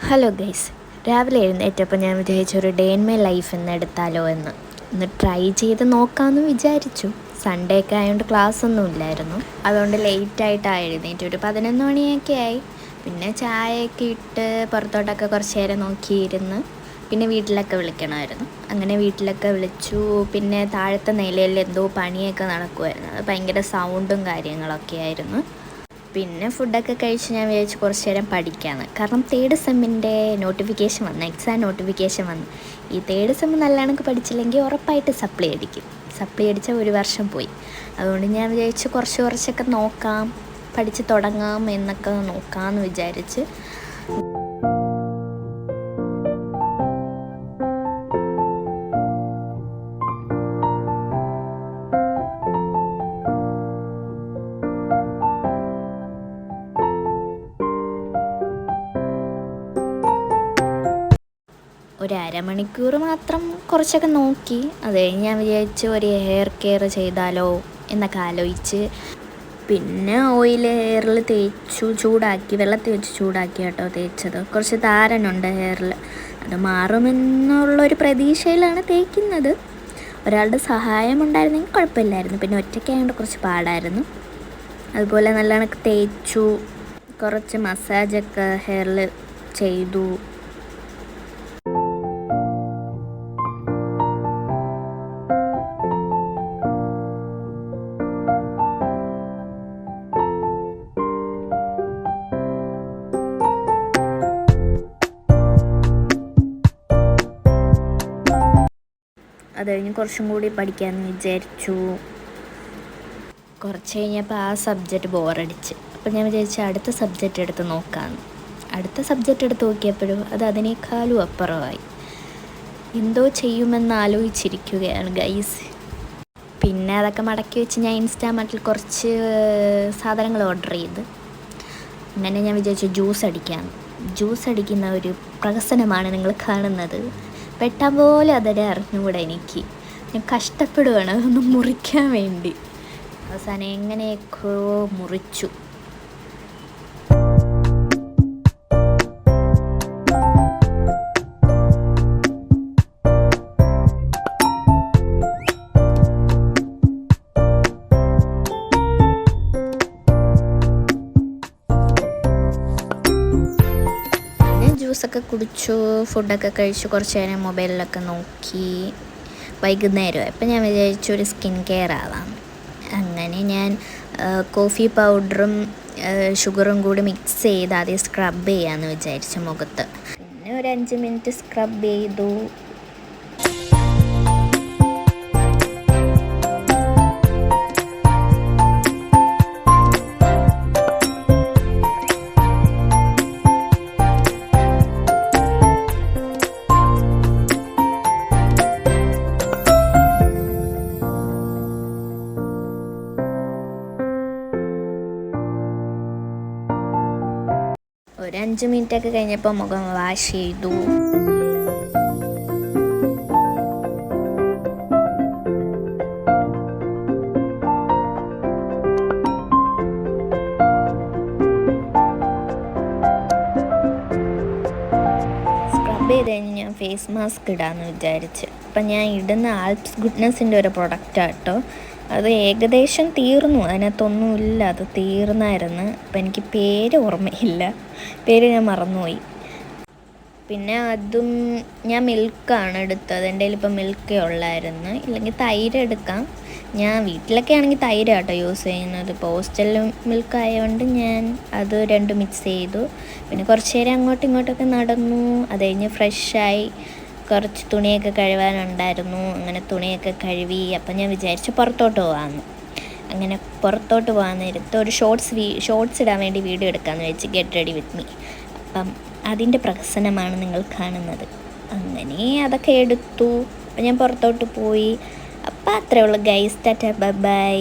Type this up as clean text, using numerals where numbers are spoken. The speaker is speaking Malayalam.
ഹലോ ഗൈസ്, രാവിലെ എഴുന്നേറ്റപ്പോൾ ഞാൻ വിചാരിച്ചു ഒരു ഡേ ഇൻ മൈ ലൈഫ് എന്ന് എടുത്താലോ ഒന്ന് ട്രൈ ചെയ്ത് നോക്കാമെന്ന് വിചാരിച്ചു. സൺഡേ ഒക്കെ ആയതുകൊണ്ട് ക്ലാസ്സൊന്നും ഇല്ലായിരുന്നു. അതുകൊണ്ട് ലേറ്റായിട്ടാണ് എഴുന്നേറ്റ്, ഒരു 11 മണിയൊക്കെ ആയി. പിന്നെ ചായയൊക്കെ ഇട്ട് പുറത്തോട്ടൊക്കെ കുറച്ച് നേരം നോക്കിയിരുന്ന് പിന്നെ വീട്ടിലൊക്കെ വിളിക്കണമായിരുന്നു. അങ്ങനെ വീട്ടിലൊക്കെ വിളിച്ചു. പിന്നെ താഴത്തെ നിലയിൽ എന്തോ പണിയൊക്കെ നടക്കുമായിരുന്നു. അത് ഭയങ്കര സൗണ്ടും കാര്യങ്ങളൊക്കെ ആയിരുന്നു. പിന്നെ ഫുഡൊക്കെ കഴിച്ച് ഞാൻ വിചാരിച്ചു കുറച്ച് നേരം പഠിക്കാമെന്ന്. കാരണം തേർഡ് സെമ്മിൻ്റെ നോട്ടിഫിക്കേഷൻ വന്നു, എക്സാം നോട്ടിഫിക്കേഷൻ വന്നു. ഈ തേർഡ് സെമ്മ് നല്ലവണ്ണം പഠിച്ചില്ലെങ്കിൽ ഉറപ്പായിട്ട് സപ്ലി അടിച്ചാൽ ഒരു വർഷം പോയി. അതുകൊണ്ട് ഞാൻ വിചാരിച്ചു കുറച്ചൊക്കെ നോക്കാം, പഠിച്ച് തുടങ്ങാം എന്നൊക്കെ നോക്കാമെന്ന് വിചാരിച്ച് ഒരു അരമണിക്കൂർ മാത്രം കുറച്ചൊക്കെ നോക്കി. അത് കഴിഞ്ഞ് ഞാൻ വിചാരിച്ചു ഒരു ഹെയർ കെയർ ചെയ്താലോ എന്നൊക്കെ ആലോചിച്ച് പിന്നെ ഓയിൽ ഹെയറിൽ തേച്ചു, ചൂടാക്കി, വെള്ളത്തിൽ വെച്ച് ചൂടാക്കി കേട്ടോ തേച്ചത്. കുറച്ച് താരനുണ്ട് ഹെയറിൽ, അത് മാറുമെന്നുള്ളൊരു പ്രതീക്ഷയിലാണ് തേക്കുന്നത്. ഒരാളുടെ സഹായം ഉണ്ടായിരുന്നെങ്കിൽ കുഴപ്പമില്ലായിരുന്നു, പിന്നെ ഒറ്റയ്ക്കായതുകൊണ്ട് കുറച്ച് പാടായിരുന്നു. അതുപോലെ നല്ലോണം തേച്ചു, കുറച്ച് മസാജൊക്കെ ഹെയറിൽ ചെയ്തു. അത് കഴിഞ്ഞ് കുറച്ചും കൂടി പഠിക്കാമെന്ന് വിചാരിച്ചു. കുറച്ച് കഴിഞ്ഞപ്പോൾ ആ സബ്ജക്റ്റ് ബോറടിച്ച്. അപ്പോൾ ഞാൻ വിചാരിച്ചു അടുത്ത സബ്ജക്റ്റ് എടുത്ത് നോക്കാമെന്ന്. അടുത്ത സബ്ജക്റ്റ് എടുത്ത് നോക്കിയപ്പോഴും അത് അതിനേക്കാളും അപ്പുറമായി. എന്തോ ചെയ്യുമെന്ന് ആലോചിച്ചിരിക്കുകയാണ് ഗൈസ്. പിന്നെ അതൊക്കെ മടക്കി വെച്ച് ഞാൻ ഇൻസ്റ്റാമാർട്ടിൽ കുറച്ച് സാധനങ്ങൾ ഓർഡർ ചെയ്ത്. അങ്ങനെ ഞാൻ വിചാരിച്ചു ജ്യൂസ് അടിക്കുന്ന ഒരു പ്രഹസനമാണ് നിങ്ങൾ കാണുന്നത്. വെട്ടാൻ പോലെ അതിനെ അറിഞ്ഞുകൂടെ എനിക്ക്. ഞാൻ കഷ്ടപ്പെടുകയാണ് അതൊന്ന് മുറിക്കാൻ വേണ്ടി. അവസാനം എങ്ങനെയൊക്കെയോ മുറിച്ചു. ജ്യൂസൊക്കെ കുടിച്ചു, ഫുഡൊക്കെ കഴിച്ചു, കുറച്ച് നേരം മൊബൈലിലൊക്കെ നോക്കി. വൈകുന്നേരം അപ്പം ഞാൻ വിചാരിച്ചു ഒരു സ്കിൻ കെയർ ആവാം. അങ്ങനെ ഞാൻ കോഫി പൗഡറും ഷുഗറും കൂടി മിക്സ് ചെയ്ത് ആദ്യം സ്ക്രബ് ചെയ്യാമെന്ന് വിചാരിച്ചു മുഖത്ത്. പിന്നെ ഒരു 5 മിനിറ്റ് സ്ക്രബ് ചെയ്തു. ഒരു 5 മിനിറ്റൊക്കെ കഴിഞ്ഞപ്പോൾ മുഖം വാഷ് ചെയ്തു. സ്ക്രബ് ചെയ്ത് കഴിഞ്ഞ് ഞാൻ ഫേസ് മാസ്ക് ഇടാമെന്ന് വിചാരിച്ച്. അപ്പം ഞാൻ ഇടുന്ന ആൽപ്സ് ഗുഡ്നെസ്സിൻ്റെ ഒരു പ്രൊഡക്റ്റാണ് കേട്ടോ. അത് ഏകദേശം തീർന്നു, അതിനകത്തൊന്നുമില്ല, അത് തീർന്നായിരുന്നു. അപ്പം എനിക്ക് പേര് ഓർമ്മയില്ല, പേര് ഞാൻ മറന്നുപോയി. പിന്നെ അതും ഞാൻ മിൽക്കാണ് എടുത്തത്. എൻ്റെ കയ്യിൽ ഇപ്പം മിൽക്കേ ഉള്ളായിരുന്നു, ഇല്ലെങ്കിൽ തൈര് എടുക്കാം. ഞാൻ വീട്ടിലൊക്കെ ആണെങ്കിൽ തൈര് കേട്ടോ യൂസ് ചെയ്യുന്നത്. ഇപ്പോൾ ഹോസ്റ്റലിൽ മിൽക്ക് ആയതുകൊണ്ട് ഞാൻ അത് രണ്ടും മിക്സ് ചെയ്തു. പിന്നെ കുറച്ച് നേരം അങ്ങോട്ടും ഇങ്ങോട്ടൊക്കെ നടന്നു. അത് കഴിഞ്ഞ് ഫ്രഷായി. കുറച്ച് തുണിയൊക്കെ കഴുകാനുണ്ടായിരുന്നു, അങ്ങനെ തുണിയൊക്കെ കഴുകി. അപ്പം ഞാൻ വിചാരിച്ചു പുറത്തോട്ട് പോകാമെന്ന്. അങ്ങനെ പുറത്തോട്ട് പോകാൻ നേരത്ത് ഒരു ഷോർട്സ് ഇടാൻ വേണ്ടി വീഡിയോ എടുക്കാമെന്ന് വെച്ച് ഗെറ്റ് റെഡി വിത്ത് മീ. അപ്പം അതിൻ്റെ പ്രഹസനമാണ് നിങ്ങൾ കാണുന്നത്. അങ്ങനെ അതൊക്കെ എടുത്തു. അപ്പം ഞാൻ പുറത്തോട്ട് പോയി. അപ്പം അത്രേ ഉള്ളൂ ഗൈസ്. Tata, bye bye.